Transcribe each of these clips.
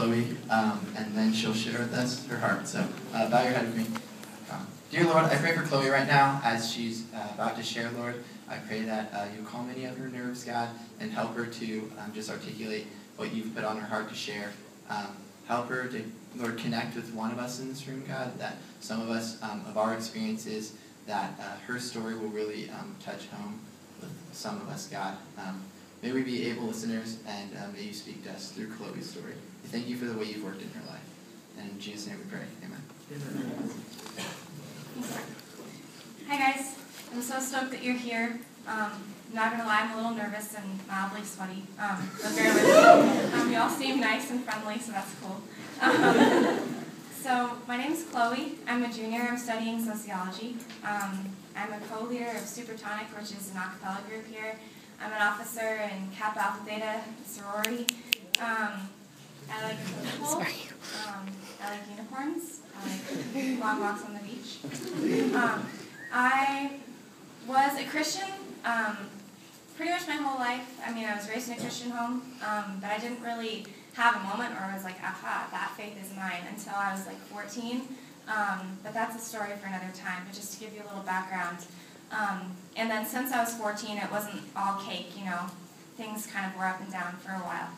Chloe, and then she'll share with us her heart. So bow your head with me. Dear Lord, I pray for Chloe right now as she's about to share, Lord. I pray that you calm any of her nerves, God, and help her to just articulate what you've put on her heart to share. Help her to, Lord, connect with one of us in this room, God, that some of us, of our experiences, that her story will really touch home with some of us, God. May we be able listeners, and may you speak to us through Chloe's story. We thank you for the way you've worked in her life. And in Jesus' name we pray. Amen. Hi guys, I'm so stoked that you're here. I'm not going to lie, I'm a little nervous and mildly sweaty. But bear with me. You all seem nice and friendly, so that's cool. So my name is Chloe. I'm a junior. I'm studying sociology. I'm a co-leader of Supertonic, which is an a cappella group here. I'm an officer in Kappa Alpha Theta sorority. I like football. I like unicorns. I like long walks on the beach. I was a Christian pretty much my whole life. I mean, I was raised in a Christian home, but I didn't really have a moment where I was like, aha, that faith is mine, until I was like 14. But that's a story for another time, but just to give you a little background. And then since I was 14, it wasn't all cake, you know. Things kind of were up and down for a while.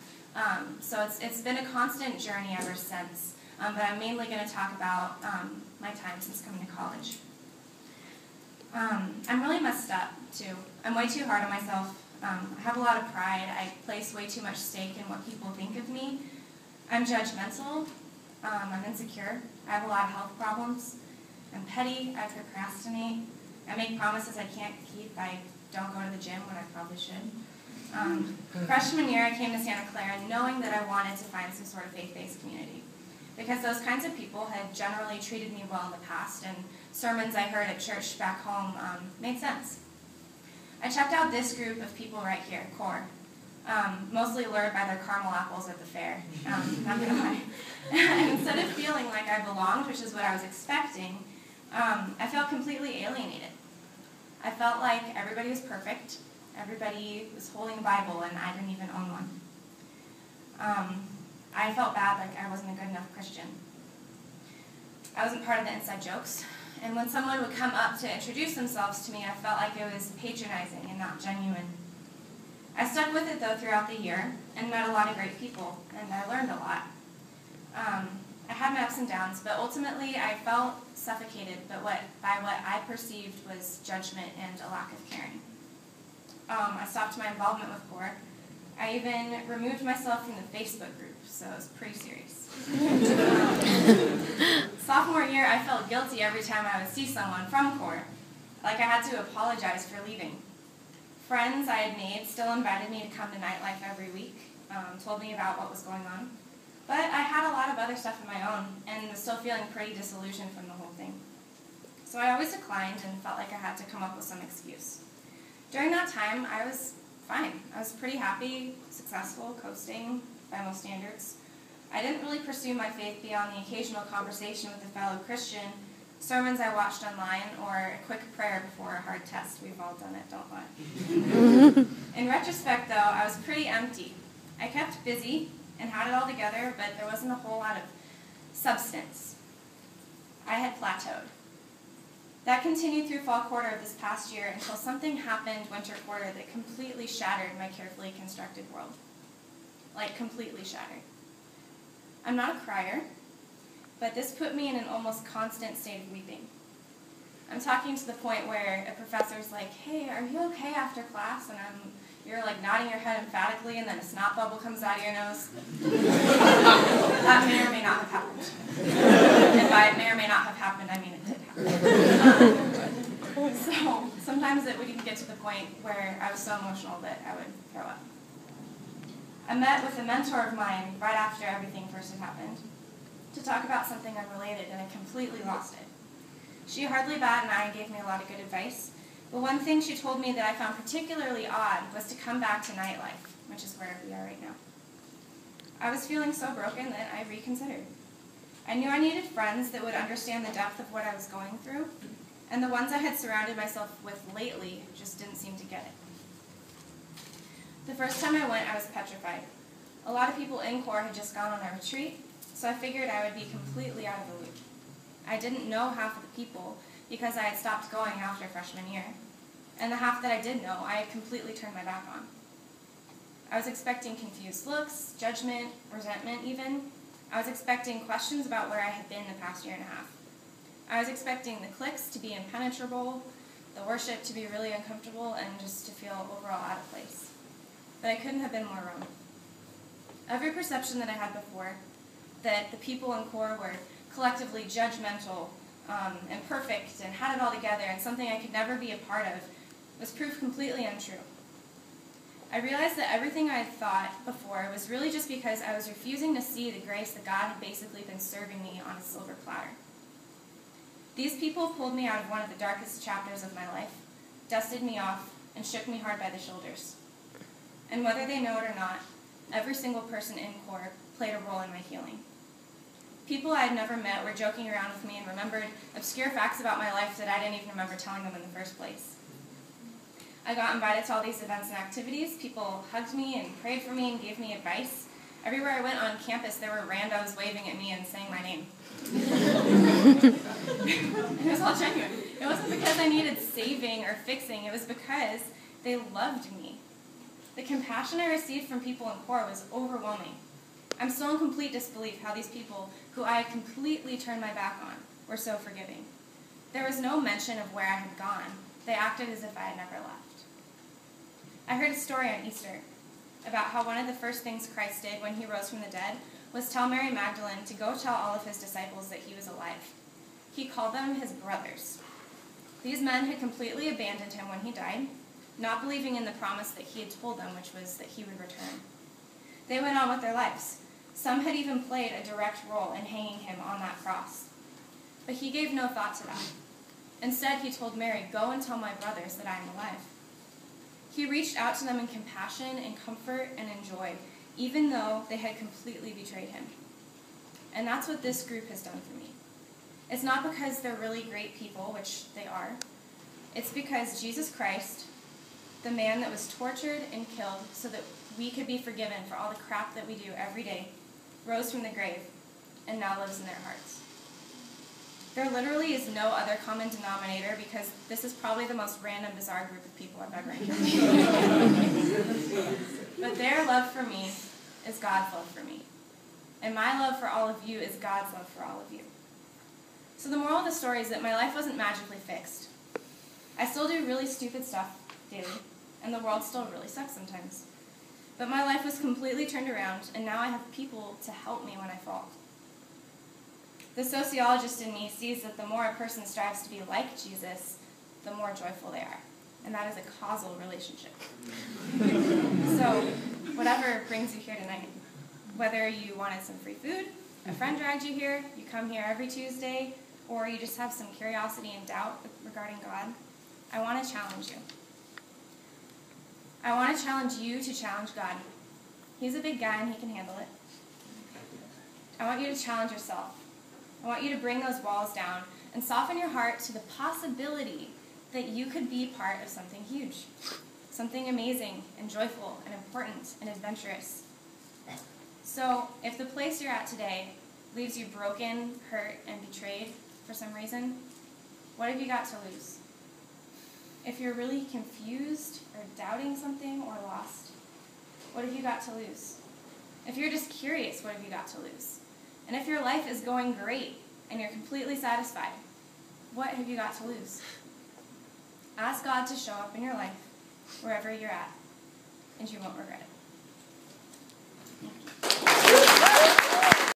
So it's been a constant journey ever since. But I'm mainly going to talk about my time since coming to college. I'm really messed up, too. I'm way too hard on myself. I have a lot of pride. I place way too much stake in what people think of me. I'm judgmental. I'm insecure. I have a lot of health problems. I'm petty. I procrastinate. I make promises I can't keep. I don't go to the gym when I probably should. Freshman year, I came to Santa Clara knowing that I wanted to find some sort of faith-based community, because those kinds of people had generally treated me well in the past, and sermons I heard at church back home made sense. I checked out this group of people right here, Core, mostly lured by their caramel apples at the fair, not gonna lie. And instead of feeling like I belonged, which is what I was expecting, I felt completely alienated. I felt like everybody was perfect, everybody was holding a Bible, and I didn't even own one. I felt bad, like I wasn't a good enough Christian. I wasn't part of the inside jokes, and when someone would come up to introduce themselves to me, I felt like it was patronizing and not genuine. I stuck with it, though, throughout the year, and met a lot of great people, and I learned a lot. I had my ups and downs, but ultimately I felt suffocated by what I perceived was judgment and a lack of caring. I stopped my involvement with Core. I even removed myself from the Facebook group, so it was pretty serious. Sophomore year, I felt guilty every time I would see someone from Core, like I had to apologize for leaving. Friends I had made still invited me to come to nightlife every week, told me about what was going on. But I had a lot of other stuff of my own, and was still feeling pretty disillusioned from the whole thing. So I always declined and felt like I had to come up with some excuse. During that time, I was fine. I was pretty happy, successful, coasting by most standards. I didn't really pursue my faith beyond the occasional conversation with a fellow Christian, sermons I watched online, or a quick prayer before a hard test. We've all done it, don't lie. In retrospect, though, I was pretty empty. I kept busy and had it all together, but there wasn't a whole lot of substance. I had plateaued. That continued through fall quarter of this past year until something happened winter quarter that completely shattered my carefully constructed world. Like, completely shattered. I'm not a crier, but this put me in an almost constant state of weeping. I'm talking to the point where a professor's like, hey, are you okay after class? And you're like nodding your head emphatically, and then a snot bubble comes out of your nose. That may or may not have happened. And by it may or may not have happened, I mean it did happen. So sometimes it would even get to the point where I was so emotional that I would throw up. I met with a mentor of mine right after everything first had happened to talk about something unrelated, and I completely lost it. She hardly bat an eye and gave me a lot of good advice. But one thing she told me that I found particularly odd was to come back to nightlife, which is where we are right now. I was feeling so broken that I reconsidered. I knew I needed friends that would understand the depth of what I was going through, and the ones I had surrounded myself with lately just didn't seem to get it. The first time I went, I was petrified. A lot of people in core had just gone on a retreat, so I figured I would be completely out of the loop. I didn't know half of the people because I had stopped going after freshman year. And the half that I did know, I had completely turned my back on. I was expecting confused looks, judgment, resentment even. I was expecting questions about where I had been the past year and a half. I was expecting the cliques to be impenetrable, the worship to be really uncomfortable, and just to feel overall out of place. But I couldn't have been more wrong. Every perception that I had before, that the people in core were collectively judgmental and perfect and had it all together and something I could never be a part of, was proved completely untrue. I realized that everything I had thought before was really just because I was refusing to see the grace that God had basically been serving me on a silver platter. These people pulled me out of one of the darkest chapters of my life, dusted me off, and shook me hard by the shoulders. And whether they know it or not, every single person in core played a role in my healing. People I had never met were joking around with me and remembered obscure facts about my life that I didn't even remember telling them in the first place. I got invited to all these events and activities. People hugged me and prayed for me and gave me advice. Everywhere I went on campus, there were randos waving at me and saying my name. It was all genuine. It wasn't because I needed saving or fixing. It was because they loved me. The compassion I received from people in core was overwhelming. I'm still in complete disbelief how these people, who I had completely turned my back on, were so forgiving. There was no mention of where I had gone. They acted as if I had never left. I heard a story on Easter about how one of the first things Christ did when he rose from the dead was tell Mary Magdalene to go tell all of his disciples that he was alive. He called them his brothers. These men had completely abandoned him when he died, not believing in the promise that he had told them, which was that he would return. They went on with their lives. Some had even played a direct role in hanging him on that cross. But he gave no thought to that. Instead, he told Mary, "Go and tell my brothers that I am alive." He reached out to them in compassion and comfort and in joy, even though they had completely betrayed him. And that's what this group has done for me. It's not because they're really great people, which they are. It's because Jesus Christ, the man that was tortured and killed so that we could be forgiven for all the crap that we do every day, rose from the grave and now lives in their hearts. There literally is no other common denominator because this is probably the most random, bizarre group of people I've ever encountered. But their love for me is God's love for me. And my love for all of you is God's love for all of you. So the moral of the story is that my life wasn't magically fixed. I still do really stupid stuff daily, and the world still really sucks sometimes. But my life was completely turned around, and now I have people to help me when I fall. The sociologist in me sees that the more a person strives to be like Jesus, the more joyful they are. And that is a causal relationship. So, whatever brings you here tonight, whether you wanted some free food, a friend dragged you here, you come here every Tuesday, or you just have some curiosity and doubt regarding God, I want to challenge you. I want to challenge you to challenge God. He's a big guy and he can handle it. I want you to challenge yourself. I want you to bring those walls down and soften your heart to the possibility that you could be part of something huge, something amazing and joyful and important and adventurous. So if the place you're at today leaves you broken, hurt, and betrayed for some reason, what have you got to lose? If you're really confused or doubting something or lost, what have you got to lose? If you're just curious, what have you got to lose? And if your life is going great and you're completely satisfied, what have you got to lose? Ask God to show up in your life, wherever you're at, and you won't regret it. Thank you.